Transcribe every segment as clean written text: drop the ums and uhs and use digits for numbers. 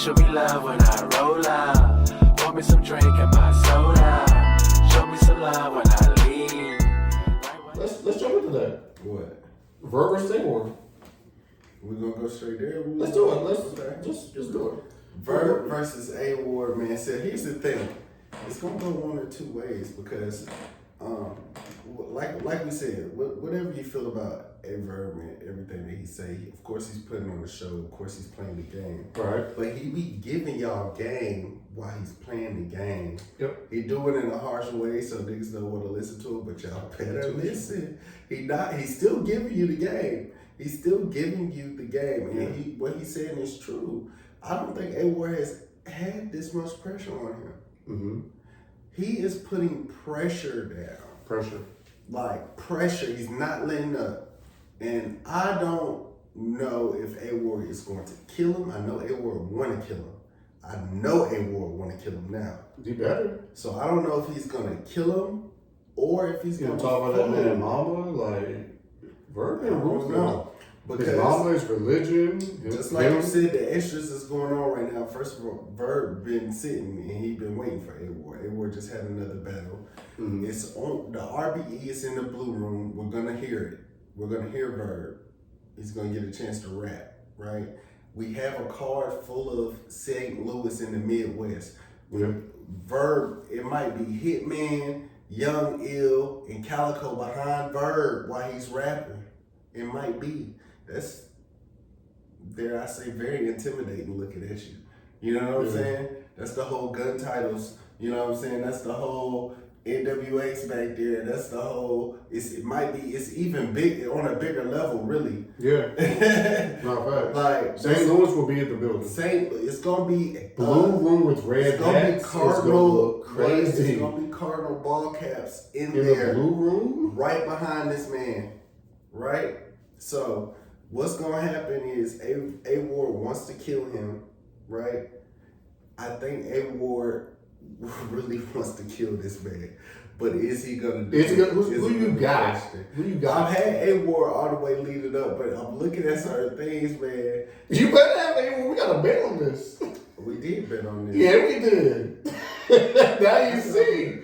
show me love when I roll up. Pour me some drink in my soda. Show me some love when I leave. Let's jump into that. What? Verb versus A-word. We're gonna go straight there. Let's do it. Let's just do it. Verb versus A-word, man. So here's the thing. It's gonna go one or two ways because, like we said, whatever you feel about a verb and everything that he say, of course he's putting on the show. Of course he's playing the game. Right. But he be giving y'all game while he's playing the game. Yep. He do it in a harsh way so niggas don't want to listen to it, but y'all better listen. He's still giving you the game. He's still giving you the game. And what he's saying is true. I don't think A-Ward has had this much pressure on him. Mm-hmm. He is putting pressure down. Pressure. Like pressure. He's not letting up. And I don't know if A-Ward is going to kill him. I know A-Ward want to kill him. I know A-Ward want to kill him now. He better. So I don't know if he's going to kill him or if he's going to talk about that man mama, like Verb and rules now. Because his mama is religion. Just like you said, the extras is going on right now. First of all, Verb been sitting and he been waiting for A-Ward. A-Ward just had another battle. Mm-hmm. It's on the RBE is in the blue room. We're gonna hear it. We're gonna hear Verb. He's gonna get a chance to rap, right? We have a card full of St. Louis in the Midwest. Verb, it might be Hitman, Young Ill, and Calico behind Verb while he's rapping. It might be. That's, dare I say, very intimidating looking at you. You know what I'm saying? That's the whole gun titles. You know what I'm saying? That's the whole NWX back there. That's the whole, it's even big, on a bigger level, really. Yeah. Not facts. Like, St. Louis will be at the building. It's going to be blue room with red it's gonna hats. Be Cardinal, crazy. It's going to be Cardinal ball caps in the there. blue room? Right behind this man. Right? So, what's going to happen is A-Ward wants to kill him, right? I think A-Ward really wants to kill this man. But is he going to do it? Who you got? I've had A-Ward all the way leading up, but I'm looking at certain things, man. You better have A-Ward. We got to bet on this. We did bet on this. Yeah, we did. Now you see.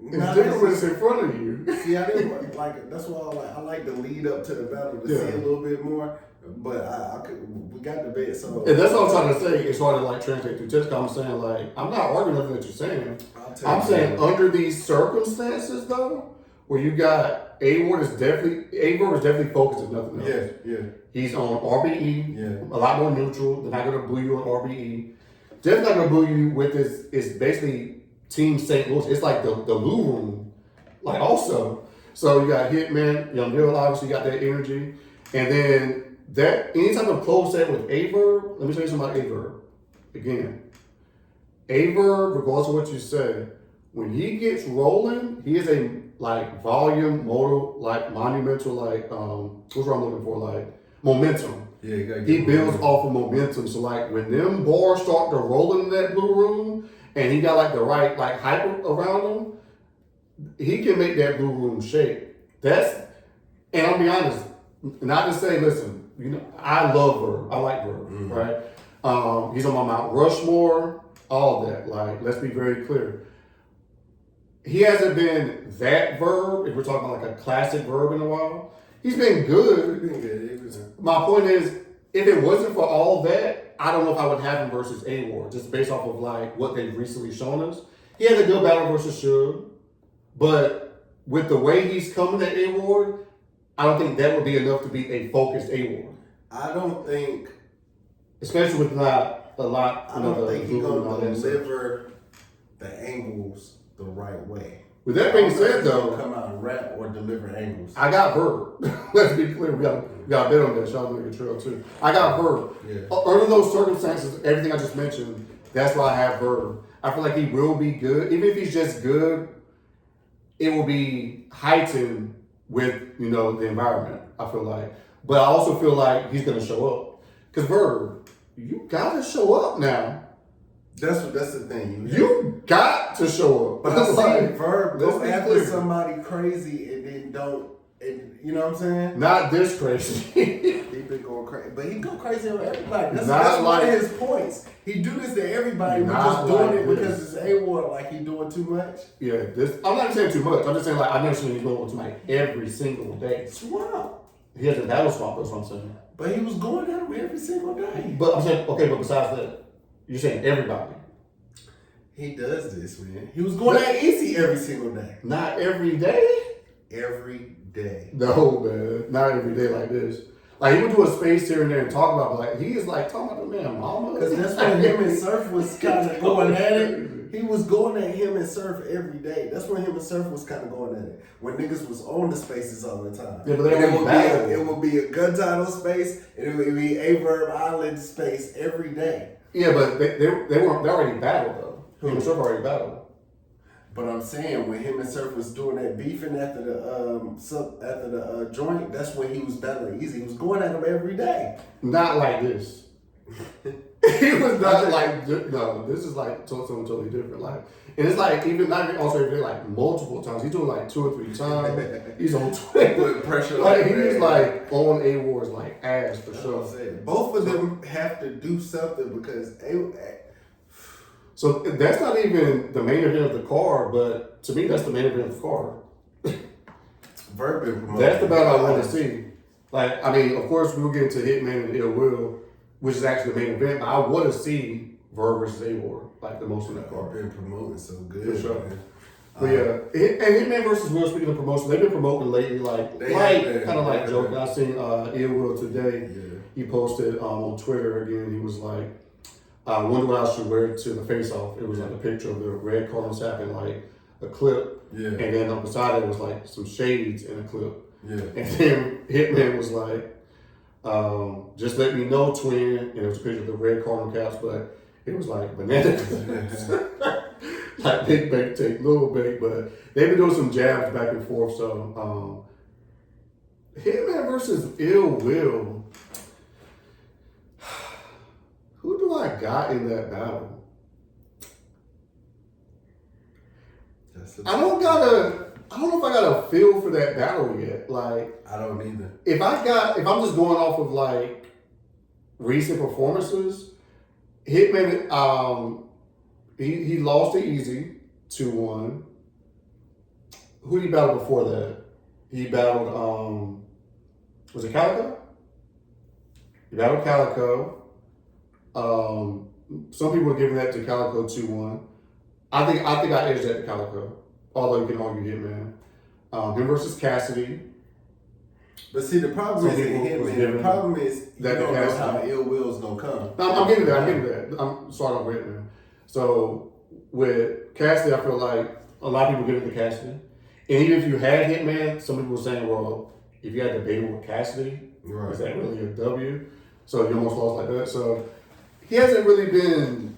It's different when it's in front of you. See, I didn't like. That's why I like to lead up to the battle to see a little bit more. But we got the bet. So and that's what I'm trying to say. It's hard to like translate through text. I'm saying like I'm not arguing nothing that you're saying. I'm saying under these circumstances though, where you got A-Ward is definitely focused on nothing else. Yeah. He's on RBE. A lot more neutral. They're not gonna boo you on RBE. Definitely not gonna boo you with this. It's basically Team St. Louis. It's like the Lou room, like also. So you got Hitman, Young Ill, obviously you got that energy. And then that anytime a close set with A-Verb, let me tell you something about A-Verb. Again, A-Verb, regardless of what you say, when he gets rolling, he is a like volume, modal, like monumental, like what's what I'm looking for, like momentum. Yeah, you gotta get he builds off of momentum. So like when them bars start to roll in that blue room, and he got like the right like hype around him, he can make that blue room shake. And I'll be honest, not to say, listen, you know, I love Verb. I like Verb, right? He's on my Mount Rushmore, all that. Like, let's be very clear. He hasn't been that Verb, if we're talking about like a classic Verb in a while. He's been good. My point is, if it wasn't for all that, I don't know if I would have him versus A-Ward, just based off of like what they've recently shown us. He had a good battle versus Suge, but with the way he's coming at A-Ward, I don't think that would be enough to be a focused A-Ward. I don't think, especially with not a lot. I don't think he's gonna deliver the angles the right way. With that being said, though, come out and rap or deliver angles. I got Verb. Let's be clear. We got a bit on that. Shout out to the trail too. I got Verb. Yeah. Under those circumstances, everything I just mentioned, that's why I have Verb. I feel like he will be good. Even if he's just good, it will be heightened with, you know, the environment, I feel like. But I also feel like he's going to show up. Because Verb, you got to show up now. That's the thing. You got to show up. But I see Verb go after somebody crazy and then don't And, you know what I'm saying? Not this crazy. He been going crazy, but he go crazy on everybody. That's Not one like- of his points. He do this to everybody. We're Not just doing like it this. because it's A-Ward, like he doing too much. Yeah, I'm not saying too much. I'm just saying like I've never seen him go to like every single day. Swamp. He has a battle swamp. That's what I'm saying. But he was going at him every single day. But I'm saying okay. But besides that, you're saying everybody. He does this, man. He was going at Easy every single day. Not every day. Every day. No, man. Not every day like this. Like he would do a space here and there and talk about, but like he is like talking about the man, mama. Because that's when him and Surf was kind of going at it. He was going at him and Surf every day. That's when him and Surf was kind of going at it. When niggas was on the spaces all the time. Yeah, but they it would be a gun title space and it would be a Verb Island space every day. Yeah, but they already battled though. Him and Surf already battled. But I'm saying when him and Surf was doing that beefing after the joint, that's when he was battling Easy. He was going at him every day. Not like this. He was not like no. This is like something totally different. Like, and it's like even not even also every day, like multiple times. He's doing like 2 or 3 times. He's on Twitter. Putting pressure like on he's him. like on A-Ward's like ass for That's sure. what I'm saying. Both of them have to do something because So that's not even the main event of the card, but to me that's the main event of the card. Verb been promoted. That's the battle I want to see. Like, I mean, of course, we'll get into Hitman and Ill Will, which is actually the main event, but I want to see Verb versus A-Ward, like the most on that card. Been promoting so good. For sure. Man. But yeah, and Hitman versus Will, speaking of promotion, they've been promoting lately, like kind of like joking. I seen Ill Will today. Yeah. He posted on Twitter again, he was like, I wonder what I should wear to the face-off. It was like a picture of the red Cardinals hat and like a clip. Yeah. And then up beside it was like some shades in a clip. Yeah. And then Hitman was like, just let me know, twin. And it was a picture of the red Cardinal caps, but it was like banana clips. Like big bake take, little bake, but they've been doing some jabs back and forth. So Hitman versus Ill Will. Who do I got in that battle? I don't know if I got a feel for that battle yet. Like, I don't either. if I'm just going off of like recent performances, Hitman, he lost to Easy 2-1. Who did he battle before that? He battled was it Calico? He battled Calico. Some people are giving that to Calico 2-1. I think I edged that to Calico. Although you can argue Hitman. Him versus Cassidy. But see, the problem Some isn't people was Hitman. giving The problem is you that don't to know Cassidy. how Ill Will's gonna come. No, I'm getting that. I'm starting with Hitman. So with Cassidy, I feel like a lot of people give it to Cassidy. And even if you had Hitman, some people were saying, well, if you had debatable with Cassidy, Right. is that really a W? So you almost lost like that. So he hasn't really been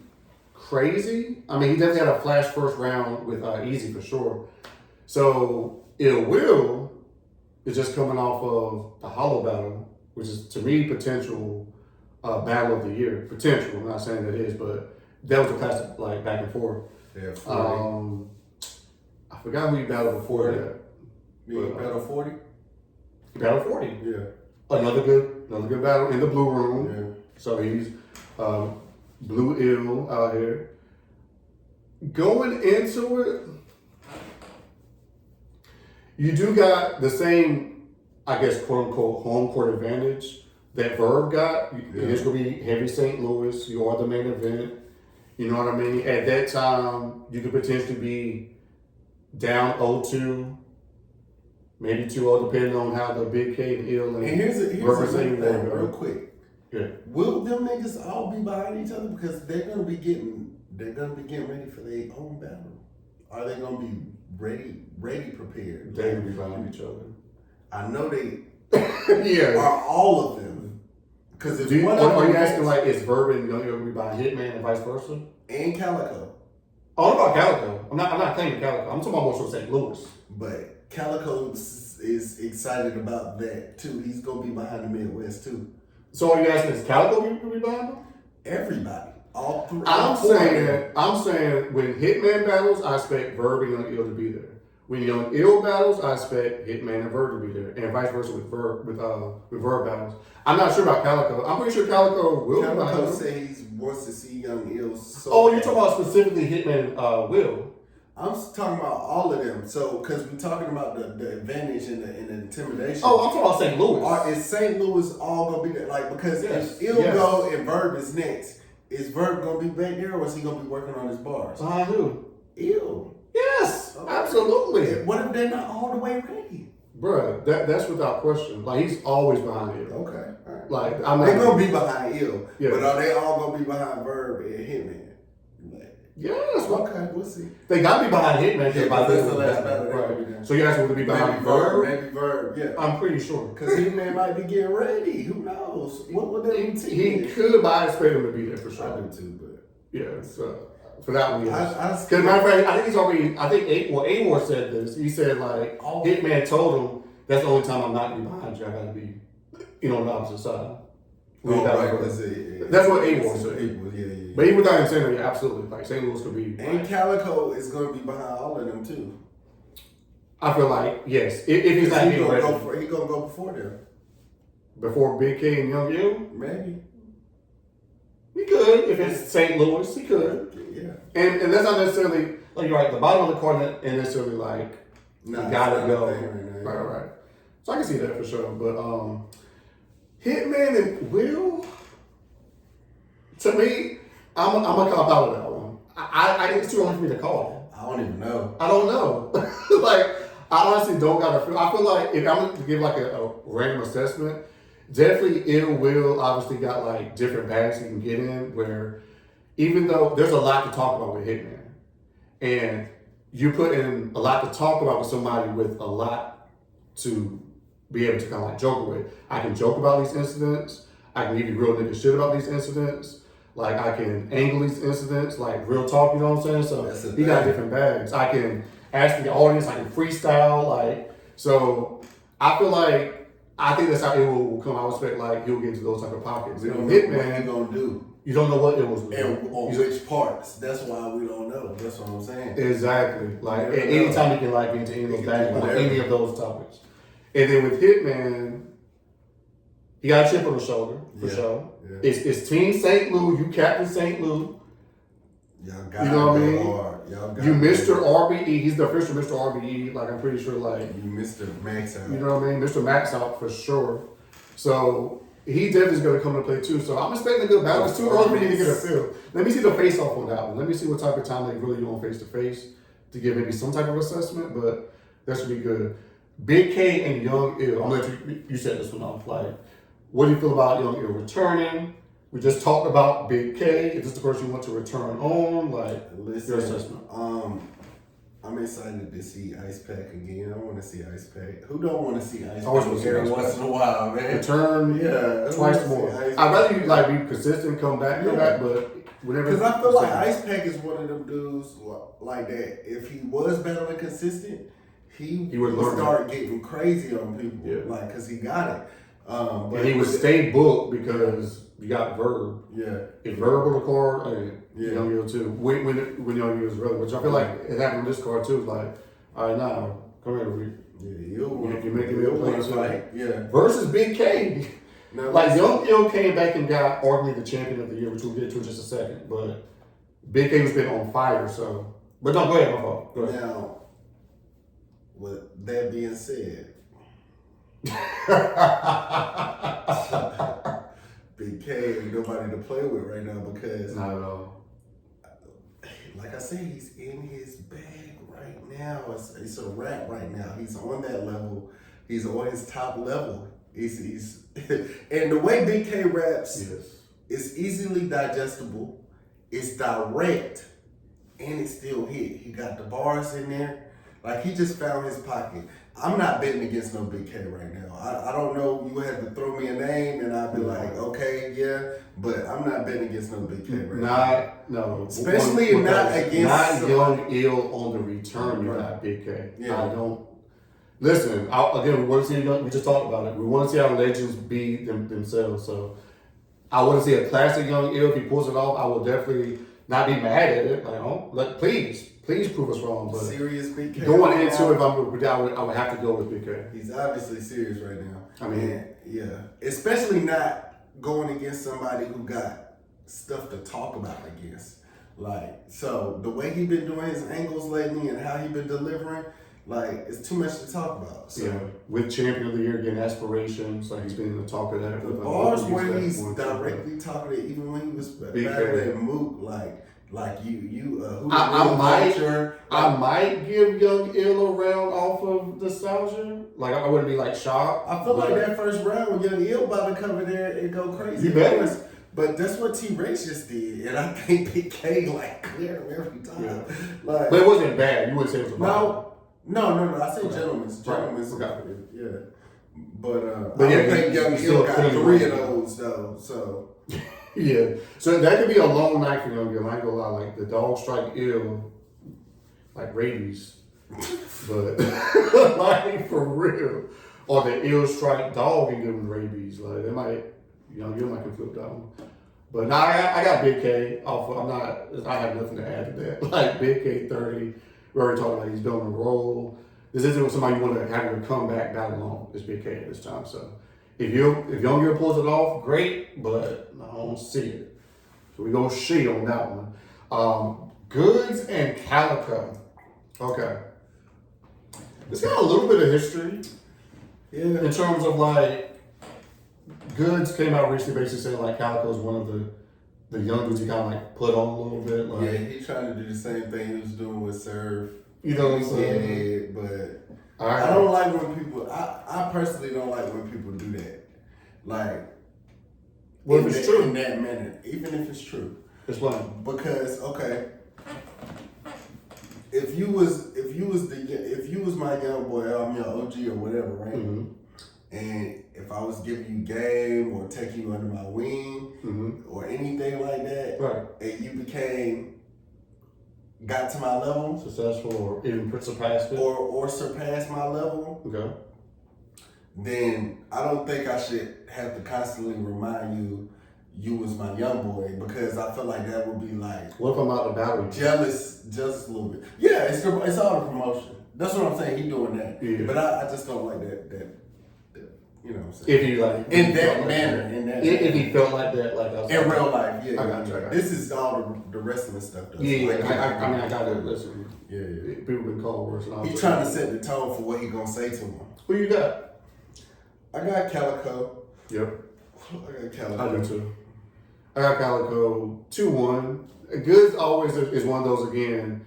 crazy. I mean, he definitely had a flash first round with Easy for sure. So Ill Will is just coming off of the Hollow battle, which is to me potential battle of the year. Potential. I'm not saying that it is, but that was a classic like back and forth. Yeah, 40. I forgot who he battled before that. You battle 40? He battled 40. Yeah. Another good battle in the blue room. Yeah. So he's blue ill out here. Going into it, you do got the same, I guess, quote unquote, home court advantage that Verb got. It's going to be heavy St. Louis. You are the main event. You know what I mean? At that time, you could potentially be down 0-2, maybe 2-0, depending on how the Big K and Ill and here's Verb another thing, go. real quick. Yeah. Will them niggas all be behind each other because they're gonna be getting ready for their own battle? Are they gonna be ready prepared? They're going to be behind each other. I know they Yeah. are all of them. Because if one of Are them you asking like is Verb and going to be behind Hitman and vice versa? and Calico, Oh, what about Calico? I'm not claiming Calico. I'm talking about more so St. Louis. but Calico is excited about that too. He's gonna be behind the Midwest too. So are you asking is Calico going to be behind them? Everybody, all three. I'm saying when Hitman battles, I expect Verb and Ill to be there. When Young Ill battles, I expect Hitman and Verb to be there, and vice versa with Verb battles. I'm not sure about Calico. I'm pretty sure Calico will. Calico says he wants to see Young Ill. So you're talking about specifically Hitman Will. I'm talking about all of them. So, because we're talking about the advantage and the intimidation. Oh, I'm talking about St. Louis. Is St. Louis all gonna be there? Like, because if Ill go and Verb is next, is Verb gonna be back there, or is he gonna be working on his bars? Behind who? Ill. Yes, absolutely. What if they're not all the way ready? Bruh, that's without question. Like, he's always behind Ill. Okay, all right. Like, they're gonna be behind Ill, yeah. But are they all gonna be behind Verb and Hitman? Yes. Okay, we'll see. They gotta be behind Hitman. Yeah, by that's the last battle. Right. So you guys want to be behind Verb? Maybe Verb, yeah. I'm pretty sure. Because Hitman might be getting ready. Who knows? What would they He could, but I expect him to be there for sure. I do too, but yeah. So for that one, yes. Because matter of fact, I think he's already. I think Amor said this. He said like Hitman told him that's the only time I'm not gonna be behind you. I gotta be, on the opposite side. That's what Amor said. Yeah. But even without him saying that, yeah, absolutely. Like St. Louis could be. And Calico is going to be behind all of them too. I feel like yes. If he's not he's going to go before them. Before Big K and Young U? Maybe. He could. If it's St. Louis, he could. Yeah. And that's not necessarily like you're right. The bottom of the card ain't necessarily like you gotta go. Right. So I can see that for sure. But Hitman and Will, to me, I'm gonna cop out of that one. I think it's too early for me to call. I don't even know. I don't know. Like, I honestly don't got a feel. I feel like if I'm gonna give like a random assessment, definitely Ill Will obviously got like different bags he can get in. Where even though there's a lot to talk about with Hitman, and you put in a lot to talk about with somebody with a lot to be able to kind of like joke with. I can joke about these incidents. I can give you real nigga shit about these incidents. Like, I can angle these incidents, like real talk, you know what I'm saying? So he got different bags. I can ask the audience, I can freestyle, like, so I feel like, I think that's how it will come. I would expect like he'll get into those type of pockets. We don't know what he's gonna do. You don't know what it was. And on which parts. That's why we don't know. That's what I'm saying. Exactly. Like, at any time he can like get into any of those bags on any of those topics. And then with Hitman, he got a chip on the shoulder, for sure. Yeah. It's Team St. Louis, you Captain St. Louis. Y'all got you know what I mean? Hard. You Mr. RBE, he's the official Mr. RBE, like I'm pretty sure like. You Mr. Max out. You know what I mean? Mr. Max out for sure. So he definitely is going to come to play too. So I'm expecting a good battle. It's too early for me to get a feel. Let me see the face off on that one. Let me see what type of time they really do on face to face to give maybe some type of assessment, but that should be good. Big K and Young Ill. I'm gonna let you set this one off. Like, what do you feel about Young Ill returning? We just talked about Big K. Is this the person you want to return on? Like, listen, your assessment. I'm excited to see Ice Pack again. I want to see Ice Pack. Who don't want to see Ice Pack every once in a while, man? Return, twice more. I'd rather you like be consistent, come back, but whenever. Because I feel like Ice Pack is one of them dudes like that. If he was battling consistent, he would start getting crazy on people, like because he got it. But he would stay booked because you got Verb. Yeah. If Verb on the card, Young Ill too. When Young Ill was relevant, which I feel like it happened on this card too. It's like, all right, now come here, you're making me a play too. Yeah. Versus Big K. Now, like Young Ill came back and got arguably the champion of the year, which we'll get to in just a second. But Big K has been on fire, so. But no, go ahead, my fault. Go ahead. Now, with that being said, Big K ain't nobody to play with right now because not at all. Like I said, he's in his bag right now. It's a wrap right now. He's on that level. He's on his top level. He's and the way Big K raps, it's easily digestible. It's direct, and it's still hit. He got the bars in there. Like, he just found his pocket. I'm not betting against no Big K right now. I don't know. You have to throw me a name, and I'll be like, okay, yeah. But I'm not betting against no Big K right now. No. Especially not against not Young Ill on the return. You're not Big K. Yeah. I don't. Listen, again, we want to see. We just talked about it. We want to see how legends be themselves. So I want to see a classic Young Ill. If he pulls it off, I will definitely not be mad at it. Like, please Please prove us wrong. But serious Big K. going into it, I would have to go with Big K. He's obviously serious right now. I mean, and, yeah, especially not going against somebody who got stuff to talk about, I guess. Like, so the way he been doing his angles lately and how he been delivering, like, it's too much to talk about. So, yeah, with Champion of the Year getting aspirations, like he's been in the talk of that. the bars where he's directly talking to, even when he was battling Mook, like you I might give Young Ill a round off of nostalgia. Like I wouldn't be like shocked. I feel like that first round when Young Ill about to come in there and go crazy. You better. But that's what T-Race just did, and I think Big K like cleared him every time. Yeah. Like, but it wasn't bad. You wouldn't say it was bad. No. I say gentlemen's. Okay. Yeah. But yeah, I think Young Ill got 3 of those though. So yeah. So that could be a long night for Young Ill. I ain't gonna lie. Like the dog strike Ill, like rabies, but like for real, or the Ill strike dog and give him rabies. Like they might. Young Ill might can flip that one. But now I got Big K off. I have nothing to add to that. Like Big K 30. We already talked about he's building a role. This isn't with somebody you want to have your comeback battle on. It's Big K at this time. So if Young Ill pulls it off, great. But I don't see it. So we go shit on that one. Goods and Calico. Okay. It's got a little bit of history. yeah, In terms of like. Goods came out recently basically saying like Calico's one of the young dudes he kind of like put on a little bit. Like, yeah, he's trying to do the same thing he was doing with Surf. You know what I'm saying? But I don't like when people. I personally don't like when people do that. Like, well, if it's true in that manner, even if it's true. Explain. Because if you was my young boy, I'm your OG or whatever, right? Mm-hmm. And if I was giving you game or taking you under my wing or anything like that, right, and you got to my level, successful or even surpassed it, or surpassed my level, okay, then I don't think I should have to constantly remind you was my young boy, because I feel like that would be like, what if I'm out to battle you? jealous just a little bit. Yeah, it's all the promotion. That's what I'm saying. He doing that, yeah. but I just don't like that. You know what I'm saying? If he like in that manner, if he felt like that, like in real life, yeah. I got you. This is all the wrestling stuff, though. Yeah, so I gotta listen. Yeah. People been called worse. He's trying to set the tone for what he gonna say to him. Who you got? I got Calico. Yep. I got Calico. I do too. I got Calico 2-1. Goods always is one of those again.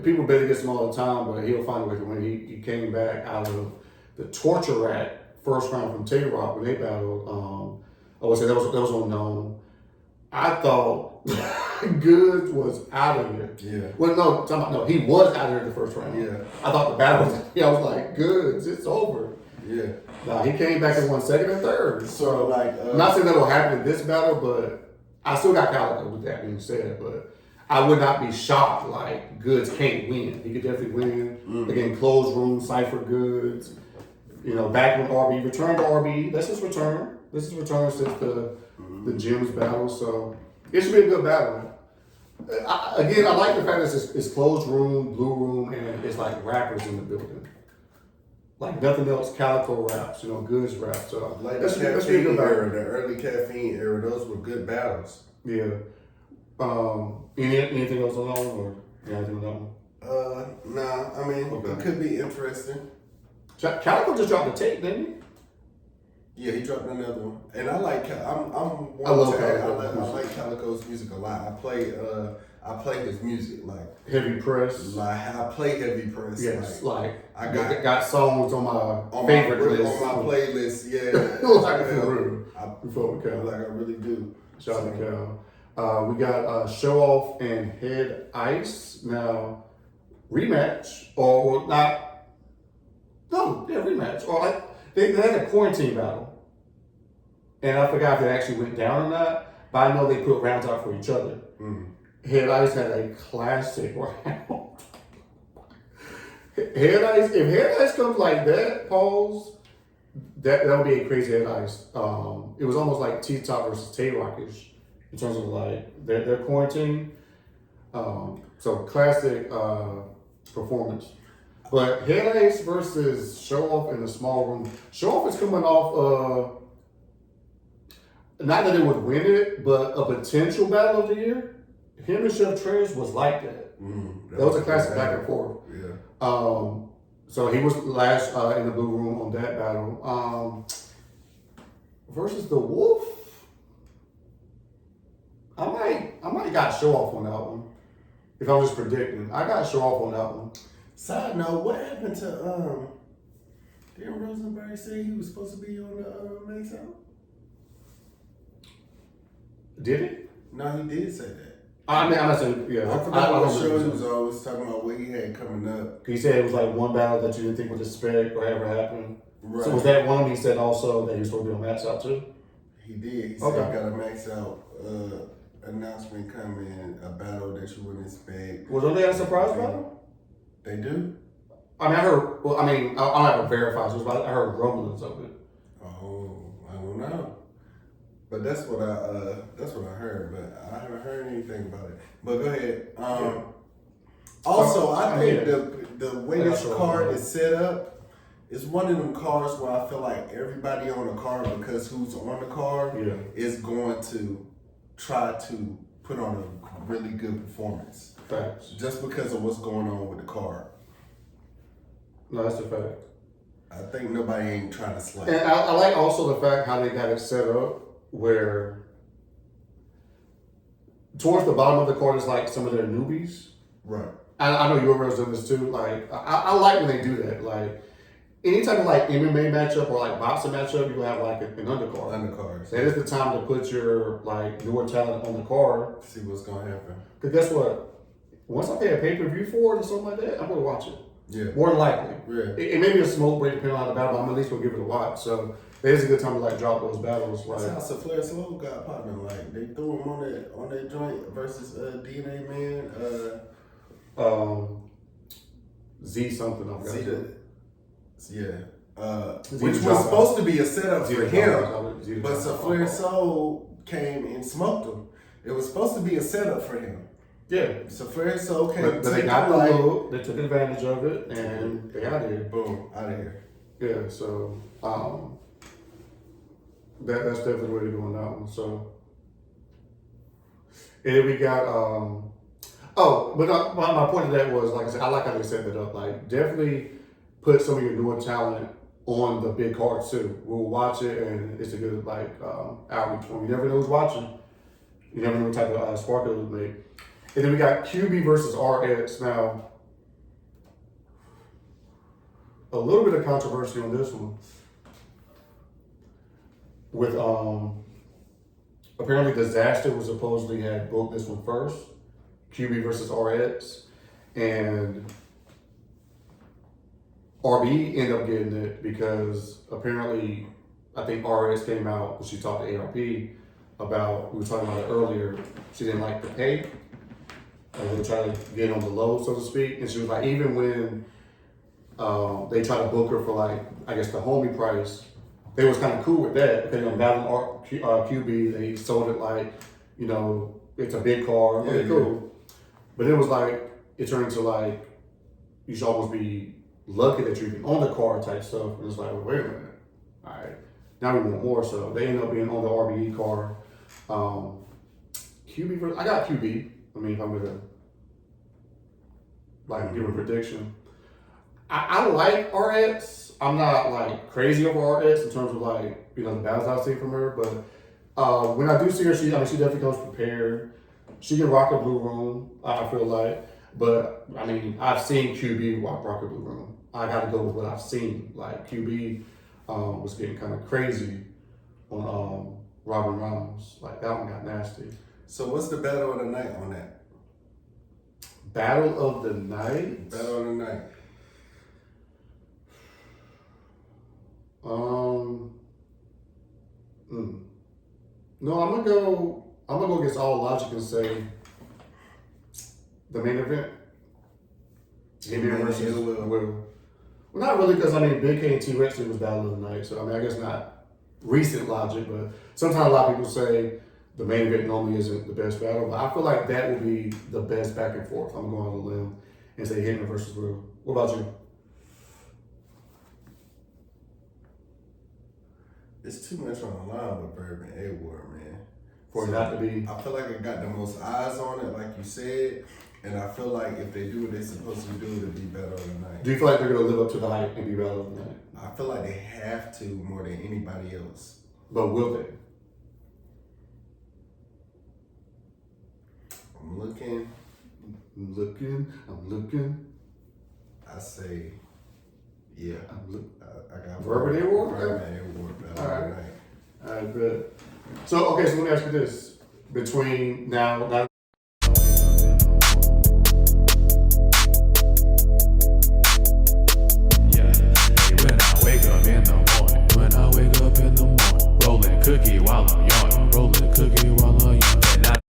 People bet against him all the time, but he'll find a way to win. He came back out of the torture rack. First round from Tay-Rock when they battled, I would say that was unknown. I thought Goods was out of here. Yeah. Well, no, he was out of here the first round. Yeah. I thought the battle was, I was like, Goods, it's over. Yeah. Nah, he came back and won second and third. So, like, I'm not saying that will happen in this battle, but I still got Calico with that being said, but I would not be shocked like Goods can't win. He could definitely win. Again, closed room, Cypher Goods. You know, back when RB returned to RB, that's his return. This is return since the Gyms battle, so it should be a good battle. I like the fact that it's closed room, blue room, and it's like rappers in the building. Like nothing else, Calico raps, Goods raps. So like that's the be a caffeine good battle. era, the early caffeine era, those were good battles. Yeah. Anything else on that one, or anything on that one? Nah. I mean, Okay. It could be interesting. Calico just dropped a tape, didn't he? Yeah, he dropped another one, and I like. I love Calico. I like Calico's music a lot. I play his music like Heavy Press. Like I play Heavy Press. Yes, I got songs on my favorite list. On my playlist, yeah. Like for real. I really do. Shout out to Cal. We got Show Off and Head Ice. Now, rematch, or not. No, yeah, rematch. Or they had a quarantine battle. And I forgot if it actually went down or not, but I know they put rounds out for each other. Head Ice had a classic round. If Head Ice comes like that, pause, that would be a crazy Head Ice. It was almost like T-Top versus Tay-Rockish in terms of like their quarantine. So classic performance. But Head Ace versus Show Off in the small room. Show Off is coming off not that it would win it, but a potential battle of the year. Him and Chef Trez was like that. That was a classic back and forth. Yeah. So he was last in the blue room on that battle. Versus the Wolf. I might got Show Off on that one. If I'm just predicting, I got Show Off on that one. Side note, what happened to didn't Rosenberg say he was supposed to be on the Max Out? Did it? No, he did say that. I'm not saying, yeah. I forgot what show he was always talking about what he had coming up. He said it was like one battle that you didn't think would expect or ever happen. Right. So was that one he said also that he was supposed to be on Max Out too? He did. He said he got a Max Out announcement coming, a battle that you wouldn't expect. Was they a surprise battle? They do? I mean, I heard, well, I mean, I don't have to verify this, but I heard rumblings of it. Oh, I don't know. But that's what I heard, but I haven't heard anything about it. But go ahead. Also, I think the way this card is set up is one of them cards where I feel like everybody on the card, because who's on the card, is going to try to put on a really good performance. Facts. Just because of what's going on with the card. No, that's a fact. I think nobody ain't trying to slack. And I like also the fact how they got it set up where towards the bottom of the card is like some of their newbies. Right. I know Euro's done this too. Like I like when they do that. Like any type of like MMA matchup or like boxing matchup, you have like an undercard. Undercards. That is the time to put your like newer talent on the card. See what's gonna happen. Cause guess what? Once I pay a pay-per-view for it or something like that, I'm gonna watch it. Yeah. More than likely. Yeah. It may be a smoke break depending on the battle, but I'm at least gonna give it a watch. So it is a good time to like drop those battles. Like that's how Flair Slow got partner. Like they threw him on that joint versus DNA Man. Z something. I forgot. Which was supposed to be a setup for him, but Flair Soul came and smoked him. It was supposed to be a setup for him. Yeah. So Flair Soul came. But they got the load. They took advantage of it, and they out of here. Boom, out of here. Yeah. So that's definitely the way to go on that one. So and then we got but my point of that was, like I said, I like how they set that up. Like definitely put some of your newer talent on the big cards too. We'll watch it, and it's a good like outreach for them. You never know who's watching. You never know what type of spark it will make. And then we got QB versus RX. Now, a little bit of controversy on this one. With apparently Disaster was supposedly had booked this one first, QB versus RX, and RB ended up getting it because apparently I think RX came out when she talked to ARP about, we were talking about it earlier, she didn't like the pay. They try to get on the low, so to speak. And she was like, even when they try to book her for like, I guess the homie price, they was kind of cool with that. Because on Battle QB, they sold it like, you know, it's a big car, really cool. But it was like, it turned into like, you should almost be lucky that you're even on the car type stuff. And it's like, well, wait a minute. All right, now we want more. So they end up being on the RBE car. QB, I got QB. I mean, if I'm gonna like give a prediction, I like RX. I'm not like crazy over RX in terms of like, you know, the battles I've seen from her, but when I do see her, she definitely comes prepared. She can rock a blue room, I feel like. But I mean, I've seen QB rock a blue room. I got to go with what I've seen. Like QB was getting kind of crazy on Robin Ramos. Like that one got nasty. So what's the battle of the night on that? Battle of the night? Battle of the night. No, I'm gonna go against all logic and say the main event. Hitman versus Will. Well, not really, because I mean, Big K and T-Rex was battle of the night, so I mean, I guess not recent logic, but sometimes a lot of people say the main event normally isn't the best battle, but I feel like that will be the best back and forth. I'm going on a limb and say Hitman versus Real. What about you? It's too much on the line with Verb and A-Ward, man. For it not to be. I feel like it got the most eyes on it, like you said, and I feel like if they do what they're supposed to do, it'll be better tonight. Do you feel like they're going to live up to the hype and be better than that? I feel like they have to more than anybody else. But will they? I'm looking. I'm looking. I say, yeah. I'm looking. I got Verb and A-Ward? Verb and A-Ward better tonight. All right, good. So, okay, so let me ask you this. Between now